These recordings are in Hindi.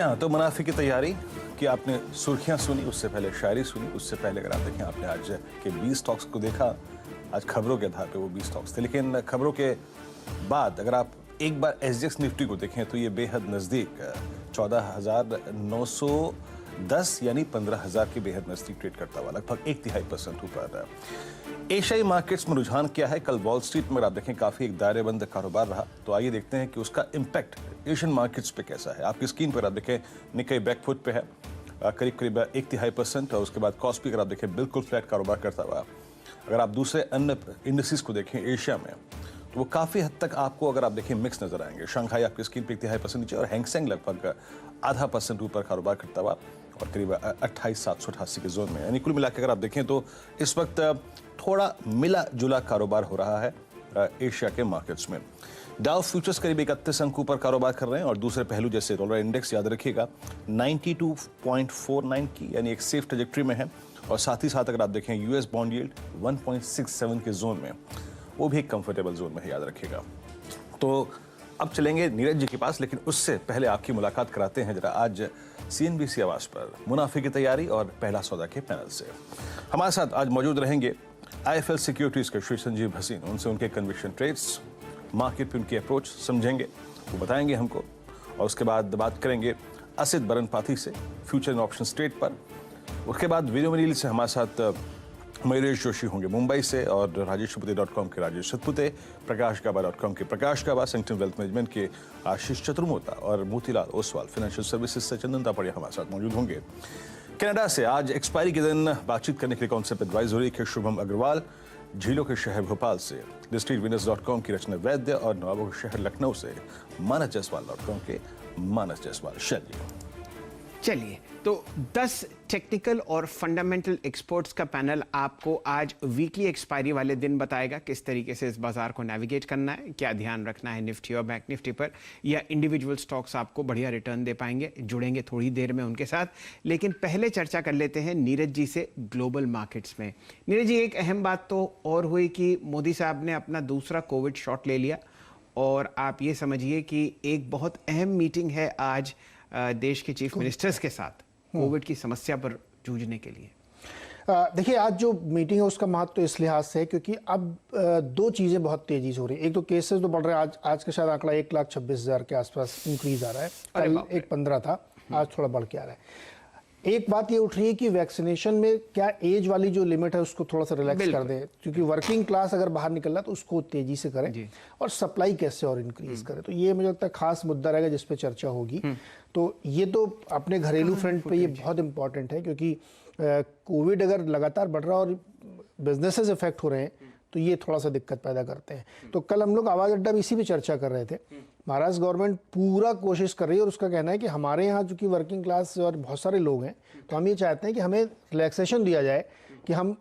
तो मुनाफे की तैयारी कि आपने सुर्खियां सुनी, उससे पहले शायरी सुनी, उससे पहले अगर आप देखें आपने आज के 20 स्टॉक्स को देखा। आज खबरों के आधार पे वो 20 स्टॉक्स थे, लेकिन खबरों के बाद अगर आप एक बार एसजीएक्स निफ्टी को देखें तो ये बेहद नज़दीक 14,910 यानी 15,000 के बेहद नज़दीक ट्रेड करता हुआ लगभग 1.5% ऊपर। एशियाई मार्केट्स में रुझान क्या है? कल वॉल स्ट्रीट में आप देखें काफ़ी एक दायरेबंद कारोबार रहा, तो आइए देखते हैं कि उसका इम्पैक्ट एशियन मार्केट्स पे कैसा है। आपकी स्क्रीन पर आप देखें निक्केई बैकफुट पे है करीब करीब 1.5%, और उसके बाद कॉस्पी अगर आप देखें बिल्कुल फ्लैट कारोबार करता हुआ। अगर आप दूसरे अन्य इंडस्ट्रीज को देखें एशिया में तो वो काफ़ी हद तक आपको अगर आप देखें मिक्स नजर आएंगे। शंघाई आपकी स्क्रीन पे 1.5% नीचे और हैंगसेंग लगभग 0.5% ऊपर कारोबार करता हुआ और करीब 28,788 के जोन में। यानी कुल मिलाकर अगर आप देखें तो इस वक्त थोड़ा मिला जुला कारोबार हो रहा है एशिया के मार्केट्स में। डाउ फ्यूचर्स करीब 31 अंक ऊपर कारोबार कर रहे हैं और दूसरे पहलू जैसे डॉलर इंडेक्स याद रखिएगा 92.49 की यानी एक सेफ ट्रैजेक्टरी में है, और साथ ही साथ अगर आप देखें यूएस बॉन्ड यील्ड 1.67 के जोन में, वो भी एक कंफर्टेबल जोन में है, याद रखिएगा। तो अब चलेंगे नीरज जी के पास, लेकिन उससे पहले आपकी मुलाकात कराते हैं जरा आज सीएनबीसी आवाज पर मुनाफे की तैयारी और पहला सौदा के पैनल से। हमारे साथ आज मौजूद रहेंगे आईएफएल सिक्योरिटीज के श्री संजीव भसीन। उनसे उनके कन्विक्शन ट्रेड्स, मार्केट पे उनकी अप्रोच समझेंगे, वो बताएंगे हमको, और उसके बाद बात करेंगे असित बरनपाथी से फ्यूचर एंड ऑप्शन ट्रेड पर। उसके बाद वीडियो मनील से हमारे साथ मयूरेश जोशी होंगे मुंबई से, और राजेशपुते.com के राजेश सतपुते, प्रकाशगाबा.com के प्रकाश गाबा, सेंट्रल वेल्थ मैनेजमेंट के आशीष चतुर्मोता और मोतीलाल ओसवाल फाइनेंशियल सर्विसेज से चंदन तापड़िया हमारे साथ मौजूद होंगे। कनाडा से आज एक्सपायरी के दिन बातचीत करने के लिए कॉन्सेप्ट एडवाइजरी के शुभम अग्रवाल, झीलों के शहर भोपाल से TheStreetWinners.com की रचना वैद्य, और नवाबों के शहर लखनऊ से मानसजयसवाल.com के मानस जयसवाल। चलिए, तो 10 टेक्निकल और फंडामेंटल एक्सपर्ट्स का पैनल आपको आज वीकली एक्सपायरी वाले दिन बताएगा किस तरीके से इस बाजार को नेविगेट करना है, क्या ध्यान रखना है निफ्टी और बैंक निफ्टी पर, या इंडिविजुअल स्टॉक्स आपको बढ़िया रिटर्न दे पाएंगे। जुड़ेंगे थोड़ी देर में उनके साथ, लेकिन पहले चर्चा कर लेते हैं नीरज जी से ग्लोबल मार्केट्स में। नीरज जी, एक अहम बात तो और हुई कि मोदी साहब ने अपना दूसरा कोविड शॉट ले लिया, और आप ये समझिए कि एक बहुत अहम मीटिंग है आज देश के चीफ मिनिस्टर्स के साथ कोविड की समस्या पर जूझने के लिए। देखिए, आज जो मीटिंग है उसका महत्व तो इस लिहाज से है क्योंकि अब दो चीज़ें बहुत तेजी से हो रही है। एक तो केसेस तो बढ़ रहे हैं, आज का शायद आंकड़ा 1,26,000 के आसपास इंक्रीज आ रहा है। कल 1,15 था, आज थोड़ा बढ़ के आ रहा है। एक बात ये उठ रही है कि वैक्सीनेशन में क्या एज वाली जो लिमिट है उसको थोड़ा सा रिलैक्स कर दें, क्योंकि वर्किंग क्लास अगर बाहर निकल रहा है तो उसको तेजी से करें, और सप्लाई कैसे और इंक्रीज करें। तो ये मुझे लगता है खास मुद्दा रहेगा जिस पे चर्चा होगी। तो ये तो अपने घरेलू फ्रंट पे ये बहुत इंपॉर्टेंट है, क्योंकि कोविड अगर लगातार बढ़ रहा है और बिजनेसेस इफेक्ट हो रहे हैं तो ये थोड़ा सा दिक्कत पैदा करते हैं। तो कल हम लोग आवाज़ अड्डा भी इसी पे चर्चा कर रहे थे। महाराष्ट्र गवर्नमेंट पूरा कोशिश कर रही है, और उसका कहना है कि हमारे यहाँ चूंकि वर्किंग क्लास और बहुत सारे लोग हैं, तो हम ये चाहते हैं कि हमें रिलैक्सेशन दिया जाए कि हम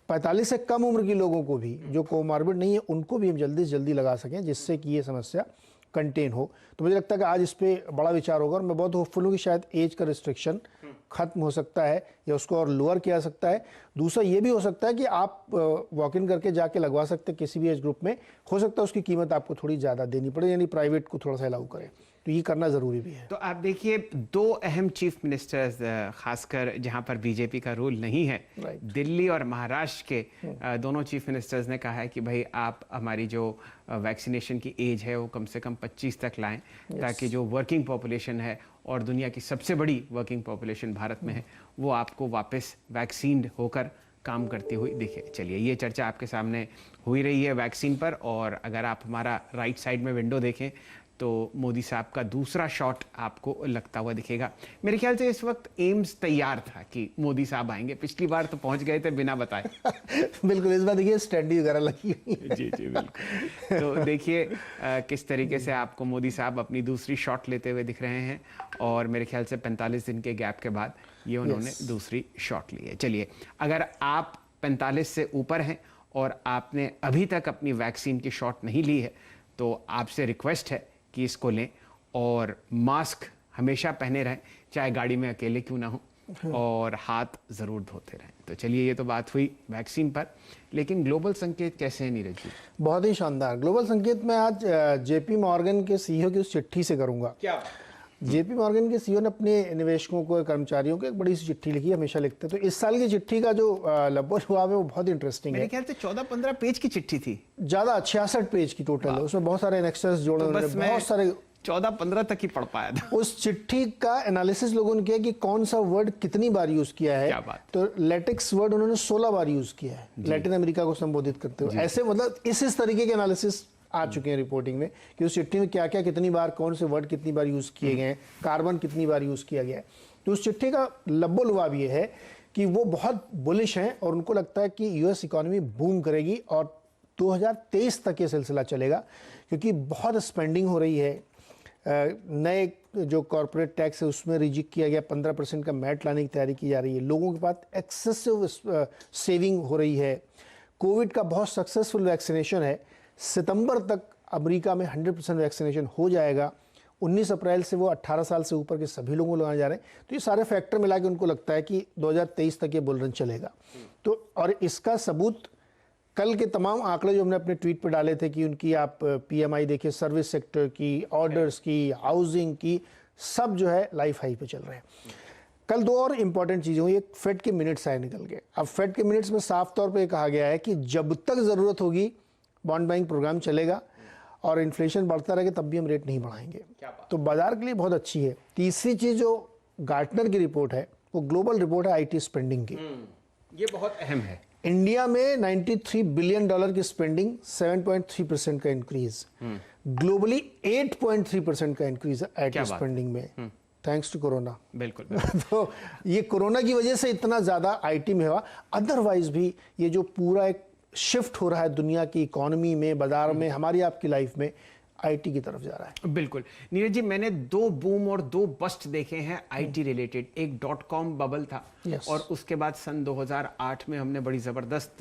45 से कम उम्र के लोगों को भी, जो कोमॉर्बिड नहीं है, उनको भी हम जल्दी से जल्दी लगा सकें, जिससे कि ये समस्या कंटेन हो। तो मुझे लगता है कि आज इस पे बड़ा विचार होगा, और मैं बहुत होपफुल हूँ कि शायद एज का रिस्ट्रिक्शन खत्म हो सकता है या उसको और लोअर किया सकता है। दूसरा ये भी हो सकता है कि आप वॉक इन करके जाके लगवा सकते हैं किसी भी एज ग्रुप में, हो सकता है उसकी कीमत आपको थोड़ी ज़्यादा देनी पड़े, यानी प्राइवेट को थोड़ा सा अलाउ करें। तो ये करना ज़रूरी भी है। तो आप देखिए, दो अहम चीफ मिनिस्टर्स, खासकर जहां पर बीजेपी का रूल नहीं है, दिल्ली और महाराष्ट्र के दोनों चीफ मिनिस्टर्स ने कहा है कि भाई आप हमारी जो वैक्सीनेशन की एज है वो कम से कम 25 तक लाएं, ताकि जो वर्किंग पॉपुलेशन है और दुनिया की सबसे बड़ी वर्किंग पॉपुलेशन भारत में है, वो आपको वापस वैक्सीन्ड होकर काम करती हुई दिखे। चलिए, ये चर्चा आपके सामने हुई रही है वैक्सीन पर, और अगर आप हमारा राइट साइड में विंडो देखें तो मोदी साहब का दूसरा शॉट आपको लगता हुआ दिखेगा। मेरे ख्याल से इस वक्त एम्स तैयार था कि मोदी साहब आएंगे, पिछली बार तो पहुंच गए थे बिना बताए। बिल्कुल, इस बार देखिए स्टैंडी वगैरह लगी हुई है। जी जी बिल्कुल। तो देखिए किस तरीके से आपको मोदी साहब अपनी दूसरी शॉट लेते हुए दिख रहे हैं, और मेरे ख्याल से 45 दिन के गैप के बाद ये उन्होंने दूसरी शॉट ली है। चलिए, अगर आप 45 से ऊपर हैं और आपने अभी तक अपनी वैक्सीन की शॉट नहीं ली है, तो आपसे रिक्वेस्ट है कि इसको लें, और मास्क हमेशा पहने रहें, चाहे गाड़ी में अकेले क्यों ना हो, और हाथ ज़रूर धोते रहें। तो चलिए, ये तो बात हुई वैक्सीन पर, लेकिन ग्लोबल संकेत कैसे हैं नीरज जी? बहुत ही शानदार ग्लोबल संकेत। मैं आज जेपी मॉर्गन के सीईओ की उस चिट्ठी से करूंगा। क्या जेपी मॉर्गन के सीईओ ने अपने निवेशकों को, कर्मचारियों को एक बड़ी सी चिट्ठी लिखी, हमेशा लिखते हैं। तो इस साल की चिट्ठी का जो लब्बो लुआब है वो बहुत इंटरेस्टिंग है। मेरे ख्याल से 14-15 पेज की चिट्ठी थी, ज्यादा 66 पेज की टोटल है, उसमें बहुत सारे एनेक्सेस जोड़े, बहुत सारे 14-15 तक ही पढ़ पाया था। उस चिट्ठी का एनालिसिस लोगों ने किया कि कौन सा वर्ड कितनी बार यूज किया है। क्या बात। तो लेटेक्स वर्ड उन्होंने 16 बार यूज किया है लैटिन अमेरिका को संबोधित करते हुए। ऐसे मतलब इस तरीके के एनालिसिस आ चुके हैं रिपोर्टिंग में कि उस चिट्ठी में क्या क्या कितनी बार कौन से वर्ड कितनी बार यूज किए गए हैं, कार्बन कितनी बार यूज किया गया है। तो उस चिट्ठी का लब्बो लुआब ये है कि वो बहुत बुलिश हैं और उनको लगता है कि यूएस इकोनॉमी बूम करेगी और 2023 तक ये सिलसिला चलेगा, क्योंकि बहुत स्पेंडिंग हो रही है। नए जो कॉर्पोरेट टैक्स है उसमें रिजिक किया गया, 15% का मैट लाने की तैयारी की जा रही है। लोगों के पास एक्सेसिव सेविंग हो रही है। कोविड का बहुत सक्सेसफुल वैक्सीनेशन है, सितंबर तक अमेरिका में 100% वैक्सीनेशन हो जाएगा। 19 अप्रैल से वो 18 साल से ऊपर के सभी लोगों को लगाने जा रहे हैं। तो ये सारे फैक्टर मिला के उनको लगता है कि 2023 तक ये बुल रन चलेगा। तो और इसका सबूत कल के तमाम आंकड़े जो हमने अपने ट्वीट पर डाले थे कि उनकी आप पीएमआई देखिए, सर्विस सेक्टर की, ऑर्डर्स की, हाउसिंग की, सब जो है लाइफ हाई पे चल रहे हैं। कल दो और इम्पॉर्टेंट चीज़ें हुई। एक फेड के मिनट्स आए निकल के। अब फेड के मिनट्स में साफ तौर पे कहा गया है कि जब तक ज़रूरत होगी बॉन्ड बाइंग प्रोग्राम चलेगा और इन्फ्लेशन बढ़ता रहेगा तब भी हम रेट नहीं बढ़ाएंगे। तो बाजार के लिए बहुत अच्छी है। तीसरी चीज़ जो गार्टनर की रिपोर्ट है वो ग्लोबल रिपोर्ट है आईटी स्पेंडिंग की। ये बहुत अहम है। इंडिया में $93 बिलियन की स्पेंडिंग, 7.3% का इंक्रीज। ग्लोबली 8.3% का इंक्रीज है आईटी स्पेंडिंग में, थैंक्स टू कोरोना। बिल्कुल। तो ये कोरोना की वजह से इतना ज्यादा आईटी में हुआ। अदरवाइज भी ये जो पूरा एक शिफ्ट हो रहा है दुनिया की इकोनॉमी में, बाजार में, हमारी आपकी लाइफ में, आईटी की तरफ जा रहा है। बिल्कुल नीरज जी, मैंने 2 बूम और 2 बस्ट देखे हैं आईटी रिलेटेड। एक .com बबल था और उसके बाद सन 2008 में हमने बड़ी जबरदस्त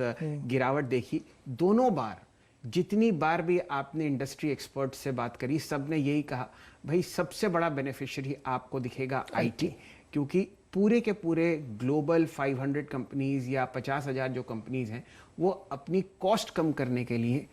गिरावट देखी। दोनों बार जितनी बार भी आपने इंडस्ट्री एक्सपर्ट से बात करी, सबने यही कहा भाई सबसे बड़ा बेनिफिशियरी आपको दिखेगा आईटी, क्योंकि पूरे के पूरे ग्लोबल 500 कंपनीज या 50,000 जो कंपनीज हैं वो अपनी कॉस्ट कम करने के लिए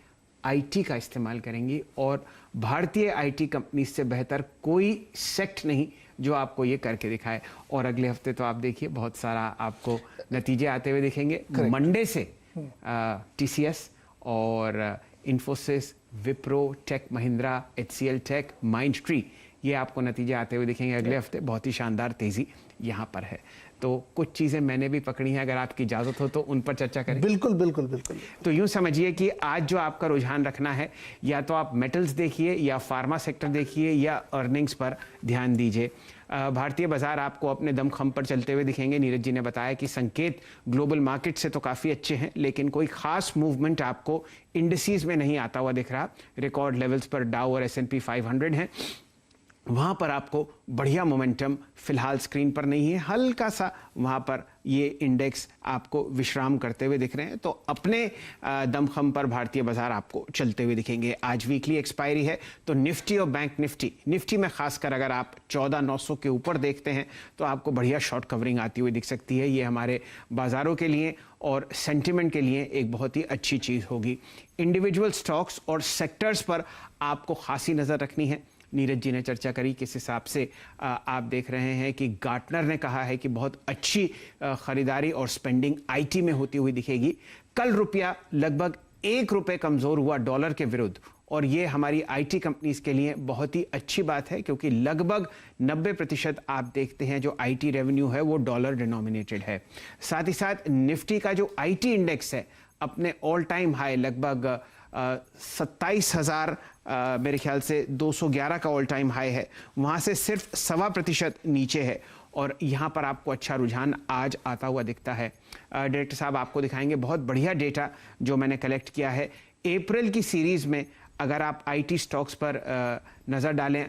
आईटी का इस्तेमाल करेंगी और भारतीय आईटी कंपनी से बेहतर कोई सेक्ट नहीं जो आपको ये करके दिखाए। और अगले हफ्ते तो आप देखिए बहुत सारा आपको नतीजे आते हुए दिखेंगे। मंडे से टीसीएस और इन्फोसिस, विप्रो, टेक महिंद्रा, एचसीएल टेक, माइंडट्री, ये आपको नतीजे आते हुए दिखेंगे अगले हफ्ते। बहुत ही शानदार तेजी यहाँ पर है। तो कुछ चीज़ें मैंने भी पकड़ी हैं, अगर आपकी इजाज़त हो तो उन पर चर्चा करें। बिल्कुल बिल्कुल बिल्कुल। तो यूँ समझिए कि आज जो आपका रुझान रखना है, या तो आप मेटल्स देखिए या फार्मा सेक्टर देखिए या अर्निंग्स पर ध्यान दीजिए। भारतीय बाजार आपको अपने दमखम पर चलते हुए दिखेंगे। नीरज जी ने बताया कि संकेत ग्लोबल मार्केट से तो काफ़ी अच्छे हैं, लेकिन कोई खास मूवमेंट आपको इंडिसेस में नहीं आता हुआ दिख रहा। रिकॉर्ड लेवल्स पर डाउ और S&P 500 हैं, वहाँ पर आपको बढ़िया मोमेंटम फिलहाल स्क्रीन पर नहीं है। हल्का सा वहाँ पर ये इंडेक्स आपको विश्राम करते हुए दिख रहे हैं। तो अपने दमखम पर भारतीय बाजार आपको चलते हुए दिखेंगे। आज वीकली एक्सपायरी है, तो निफ्टी और बैंक निफ्टी में खासकर अगर आप 14,900 के ऊपर देखते हैं तो आपको बढ़िया शॉर्ट कवरिंग आती हुई दिख सकती है। ये हमारे बाजारों के लिए और सेंटिमेंट के लिए एक बहुत ही अच्छी चीज़ होगी। इंडिविजुअल स्टॉक्स और सेक्टर्स पर आपको खासी नज़र रखनी है। नीरज जी ने चर्चा करी किस हिसाब से आप देख रहे हैं कि गार्टनर ने कहा है कि बहुत अच्छी खरीदारी और स्पेंडिंग आईटी में होती हुई दिखेगी। कल रुपया लगभग ₹1 कमज़ोर हुआ डॉलर के विरुद्ध, और ये हमारी आईटी कंपनीज के लिए बहुत ही अच्छी बात है, क्योंकि लगभग 90% आप देखते हैं जो आईटी रेवेन्यू है वो डॉलर डिनोमिनेटेड है। साथ ही साथ निफ्टी का जो आईटी इंडेक्स है अपने ऑल टाइम हाई लगभग 27,000 मेरे ख्याल से 211 का ऑल टाइम हाई है, वहाँ से सिर्फ 1.25% नीचे है और यहाँ पर आपको अच्छा रुझान आज आता हुआ दिखता है। डायरेक्टर साहब आपको दिखाएंगे बहुत बढ़िया डेटा जो मैंने कलेक्ट किया है। अप्रैल की सीरीज़ में अगर आप आईटी स्टॉक्स पर नज़र डालें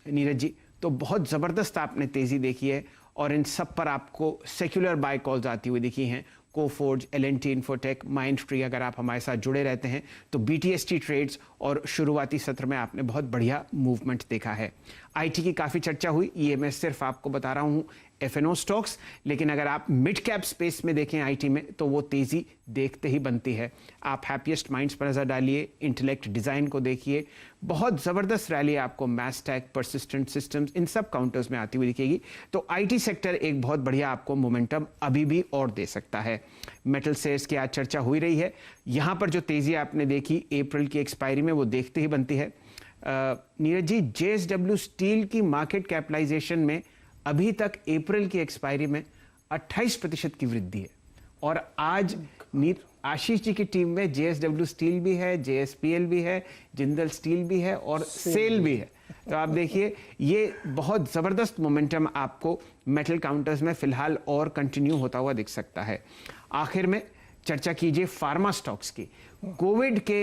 नीरज जी, तो बहुत ज़बरदस्त आपने तेज़ी देखी है और इन सब पर आपको सेक्युलर बाय कॉल्स आती हुई दिखी हैं। कोफोर्ज, L&T इन्फोटेक, माइंडट्री, अगर आप हमारे साथ जुड़े रहते हैं तो BTST ट्रेड्स और शुरुआती सत्र में आपने बहुत बढ़िया मूवमेंट देखा है। आईटी की काफी चर्चा हुई, ये मैं सिर्फ आपको बता रहा हूं एफएनओ स्टॉक्स, लेकिन अगर आप मिड कैप स्पेस में देखें आईटी में तो वो तेजी देखते ही बनती है। आप हैप्पीएस्ट माइंड्स पर नजर डालिए, इंटेलेक्ट डिजाइन को देखिए, बहुत जबरदस्त रैली आपको मैस्टैक, परसिस्टेंट सिस्टम्स, इन सब काउंटर्स में आती हुई दिखेगी। तो आईटी सेक्टर एक बहुत बढ़िया आपको मोमेंटम अभी भी और दे सकता है। मेटल शेयर्स की आज चर्चा हुई रही है, यहां पर जो तेजी आपने देखी अप्रैल की एक्सपायरी में वो देखते ही बनती है। नीरज जी, जेएसडब्ल्यू स्टील की मार्केट कैपिटलाइजेशन में अभी तक अप्रैल की एक्सपायरी में 28% की वृद्धि है, और आज आशीष जी की टीम में जेएसडब्ल्यू स्टील भी है, जेएसपीएल भी है, जिंदल स्टील भी है और सेल भी है। तो आप देखिए ये बहुत जबरदस्त मोमेंटम आपको मेटल काउंटर्स में फिलहाल और कंटिन्यू होता हुआ दिख सकता है। आखिर में चर्चा कीजिए फार्मा स्टॉक्स की। कोविड के